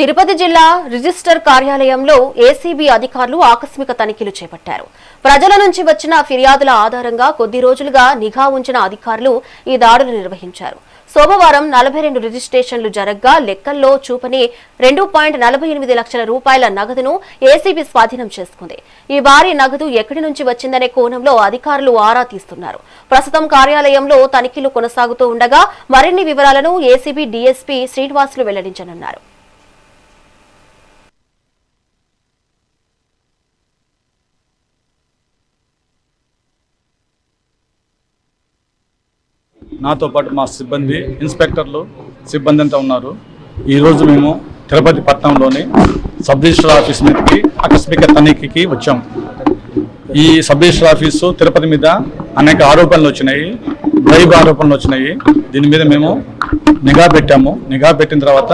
తిరుపతి జిల్లా రిజిస్టర్ కార్యాలయంలో ఏసీబీ అధికారులు ఆకస్మిక తనిఖీలు చేపట్టారు. ప్రజల నుంచి వచ్చిన ఫిర్యాదుల ఆధారంగా కొద్ది రోజులుగా నిఘా ఉంచిన అధికారులు ఈ దాడులు నిర్వహించారు. సోమవారం 42 రిజిస్ట్రేషన్లు జరగ్గా లెక్కల్లో చూపని 2.48 లక్షల రూపాయల నగదును ఏసీబీ స్వాధీనం చేసుకుంది. ఈ భారీ నగదు ఎక్కడి నుంచి వచ్చిందనే కోణంలో అధికారులు ఆరా తీస్తున్నారు. ప్రస్తుతం కార్యాలయంలో తనిఖీలు కొనసాగుతూ ఉండగా మరిన్ని వివరాలను ఏసీబీ డీఎస్పీ శ్రీనివాసులు వెల్లడించనున్నారు. నాతో పాటు మా సిబ్బంది ఇన్స్పెక్టర్లు సిబ్బంది అంతా ఉన్నారు. ఈరోజు మేము తిరుపతి పట్టణంలోని సబ్ రిజిస్టర్ ఆఫీస్ మీదకి ఆకస్మిక తనిఖీకి వచ్చాము. ఈ సబ్ రిజిస్టర్ ఆఫీసు తిరుపతి మీద అనేక ఆరోపణలు వచ్చినాయి, డ్రైవ్ ఆరోపణలు వచ్చినాయి. దీని మీద మేము నిఘా పెట్టాము. నిఘా పెట్టిన తర్వాత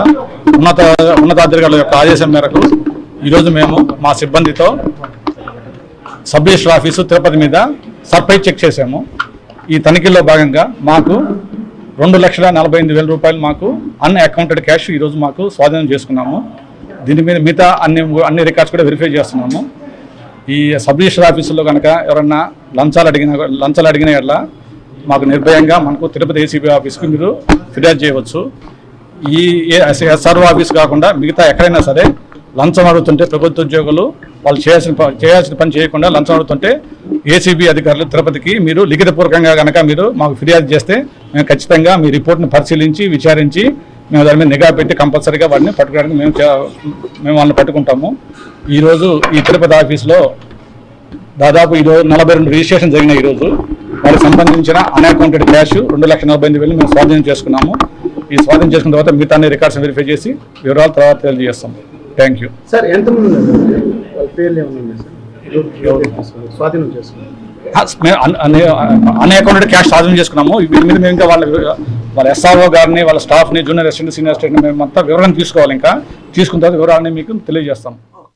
ఉన్నతాధికారుల యొక్క ఆదేశం మేరకు ఈరోజు మేము మా సిబ్బందితో సబ్ రిజిస్టర్ ఆఫీసు తిరుపతి మీద సర్ప్రైజ్ చెక్ చేశాము. ఈ తనిఖీల్లో భాగంగా మాకు 2,48,000 రూపాయలు మాకు అన్అకౌంటెడ్ క్యాష్ ఈరోజు మాకు స్వాధీనం చేసుకున్నాము. దీని మీద మిగతా అన్ని రికార్డ్స్ కూడా వెరిఫై చేస్తున్నాము. ఈ సబ్ రిజిస్టర్ ఆఫీసులో కనుక ఎవరన్నా లంచాలు అడిగిన ఎట్లా మాకు నిర్భయంగా మనకు తిరుపతి ఏసీబీ ఆఫీస్కి మీరు ఫిర్యాదు చేయవచ్చు. ఈ ఎస్ఆర్ఓ ఆఫీస్ కాకుండా మిగతా ఎక్కడైనా సరే లంచం అడుగుతుంటే ప్రభుత్వ ఉద్యోగులు వాళ్ళు చేయాల్సిన పని చేయకుండా లంచం అడుగుతుంటే ఏసీబీ అధికారులు తిరుపతికి మీరు లిఖితపూర్వకంగా కనుక మీరు మాకు ఫిర్యాదు చేస్తే మేము ఖచ్చితంగా మీ రిపోర్ట్ని పరిశీలించి విచారించి మేము దాని మీద నిఘా పెట్టి కంపల్సరీగా వాటిని పట్టుకోవడానికి మేము వాళ్ళని పట్టుకుంటాము. ఈరోజు ఈ తిరుపతి ఆఫీస్లో దాదాపు ఈరోజు 42 రిజిస్ట్రేషన్ జరిగినాయి. ఈరోజు వారికి సంబంధించిన అన్అకౌంటెడ్ క్యాష్ 2,48,000 మేము స్వాధీనం చేసుకున్నాము. ఈ స్వాధీనం చేసుకున్న తర్వాత మిగతా అన్ని రికార్డ్స్ వెరిఫై చేసి వివరాలు తర్వాత తెలియజేస్తాం. Thank you sir. ఎంతమంది స్వాధీనం చేసుకున్నాం? అన్అకౌంటెడ్ క్యాష్ స్వాధీనం చేసుకున్నాము. వీటి మీద మేము ఇంకా వాళ్ళ ఎస్ఆర్ఓ గారిని, వాళ్ళ స్టాఫ్ని, జూనియర్ అసిస్టెంట్, సీనియర్ అసిస్టెంట్ని మేము అంతా వివరణ తీసుకోవాలి. ఇంకా తీసుకున్న తర్వాత వివరాలని మీకు తెలియజేస్తాం.